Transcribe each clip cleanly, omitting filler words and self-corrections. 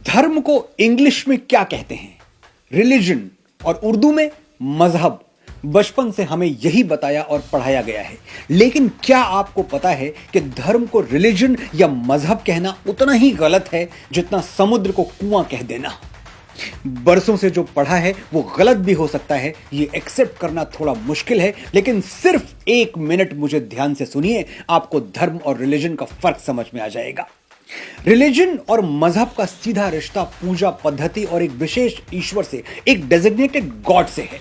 धर्म को इंग्लिश में क्या कहते हैं? रिलीजन, और उर्दू में मजहब। बचपन से हमें यही बताया और पढ़ाया गया है, लेकिन क्या आपको पता है कि धर्म को रिलीजन या मजहब कहना उतना ही गलत है जितना समुद्र को कुआं कह देना? बरसों से जो पढ़ा है वो गलत भी हो सकता है, ये एक्सेप्ट करना थोड़ा मुश्किल है, लेकिन सिर्फ 1 मिनट मुझे ध्यान से सुनिए, आपको धर्म और रिलीजन का फर्क समझ में आ जाएगा। रिलीजन और मजहब का सीधा रिश्ता पूजा पद्धति और एक विशेष ईश्वर से, एक डेजिग्नेटेड गॉड से है।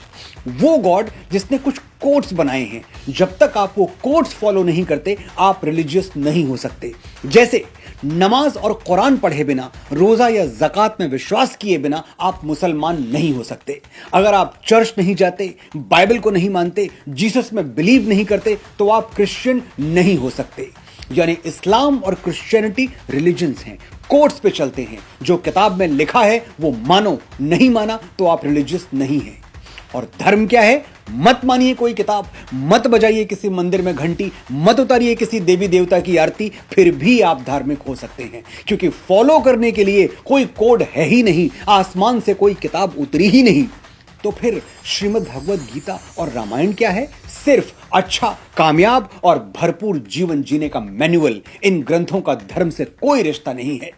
वो गॉड जिसने कुछ कोड्स बनाए हैं। जब तक आप वो कोड्स फॉलो नहीं करते, आप रिलीजियस नहीं हो सकते। जैसे नमाज और कुरान पढ़े बिना, रोजा या ज़कात में विश्वास किए बिना आप मुसलमान नहीं हो सकते। अगर आप चर्च नहीं जाते, बाइबल को नहीं मानते, जीसस में बिलीव नहीं करते, तो आप क्रिश्चियन नहीं हो सकते। यानी इस्लाम और क्रिश्चियनिटी रिलीजन्स हैं, कोड्स पे चलते हैं। जो किताब में लिखा है वो मानो, नहीं माना तो आप रिलीजियस नहीं हैं। और धर्म क्या है? मत मानिए कोई किताब, मत बजाइए किसी मंदिर में घंटी, मत उतारिए किसी देवी देवता की आरती, फिर भी आप धार्मिक हो सकते हैं, क्योंकि फॉलो करने के लिए कोई कोड है ही नहीं, आसमान से कोई किताब उतरी ही नहीं। तो फिर श्रीमद् भगवद गीता और रामायण क्या है? सिर्फ अच्छा, कामयाब और भरपूर जीवन जीने का मैनुअल। इन ग्रंथों का धर्म से कोई रिश्ता नहीं है।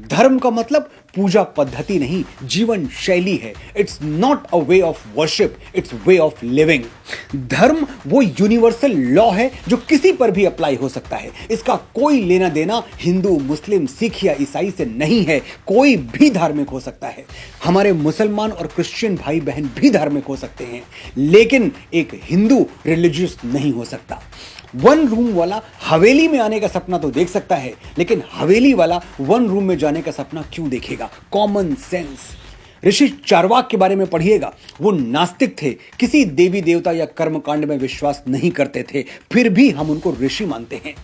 धर्म का मतलब पूजा पद्धति नहीं, जीवन शैली है। It's not a way of worship, it's way of living. धर्म वो यूनिवर्सल लॉ है जो किसी पर भी अप्लाई हो सकता है। इसका कोई लेना देना हिंदू, मुस्लिम, सिख या ईसाई से नहीं है। कोई भी धार्मिक हो सकता है। हमारे मुसलमान और क्रिश्चियन भाई बहन भी धार्मिक हो सकते हैं, लेकिन एक हिंदू रिलीजियस नहीं हो सकता। 1 रूम वाला हवेली में आने का सपना तो देख सकता है, लेकिन हवेली वाला 1 रूम में जाने का सपना क्यों देखेगा? Common sense. ऋषि चारवाक के बारे में पढ़िएगा। वो नास्तिक थे, किसी देवी देवता या कर्मकांड में विश्वास नहीं करते थे, फिर भी हम उनको ऋषि मानते हैं।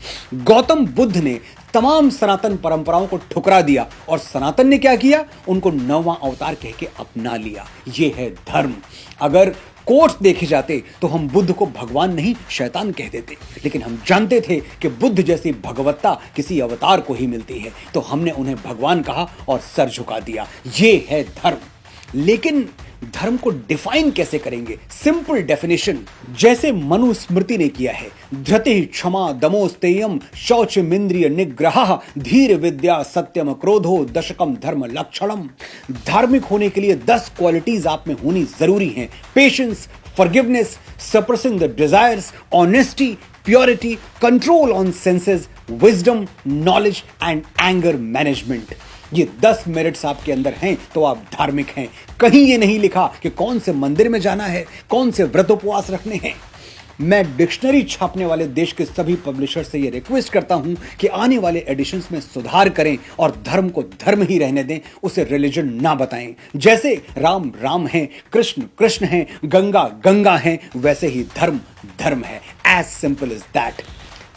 गौतम बुद्ध ने तमाम सनातन परंपराओं को ठुकरा दिया, और सनातन ने क्या किया? उनको 9वां अवतार कह के अपना लिया। ये है धर्म। अगर कोट्स देखे जाते तो हम बुद्ध को भगवान नहीं, शैतान कह देते, लेकिन हम जानते थे कि बुद्ध जैसी भगवत्ता किसी अवतार को ही मिलती है, तो हमने उन्हें भगवान कहा और सर झुका दिया। ये है धर्म। लेकिन धर्म को डिफाइन कैसे करेंगे? सिंपल डेफिनेशन, जैसे मनुस्मृति ने किया है। धृति, क्षमा, दमोस्तेयम, शौचमिंद्रिय निग्रह, धीर विद्या, सत्यम, क्रोधो, दशकम धर्म लक्षणम। धार्मिक होने के लिए 10 क्वालिटीज आप में होनी जरूरी हैं। Patience, forgiveness, suppressing the desires, honesty, purity, control on senses, wisdom, knowledge and anger management. ये 10 मेरिट्स आपके अंदर हैं तो आप धार्मिक हैं। कहीं ये नहीं लिखा कि कौन से मंदिर में जाना है, कौन से व्रत उपवास रखने हैं। मैं डिक्शनरी छापने वाले देश के सभी पब्लिशर से ये रिक्वेस्ट करता हूं कि आने वाले एडिशंस में सुधार करें और धर्म को धर्म ही रहने दें, उसे रिलीजन ना बताएं। जैसे राम राम है, कृष्ण कृष्ण है, गंगा गंगा है, वैसे ही धर्म धर्म है। As simple as that.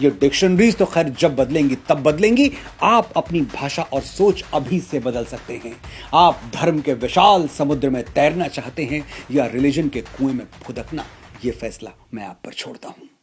ये डिक्शनरीज तो खैर जब बदलेंगी तब बदलेंगी। आप अपनी भाषा और सोच अभी से बदल सकते हैं। आप धर्म के विशाल समुद्र में तैरना चाहते हैं या रिलीजन के कुएं में फुदकना? ये फैसला मैं आप पर छोड़ता हूं।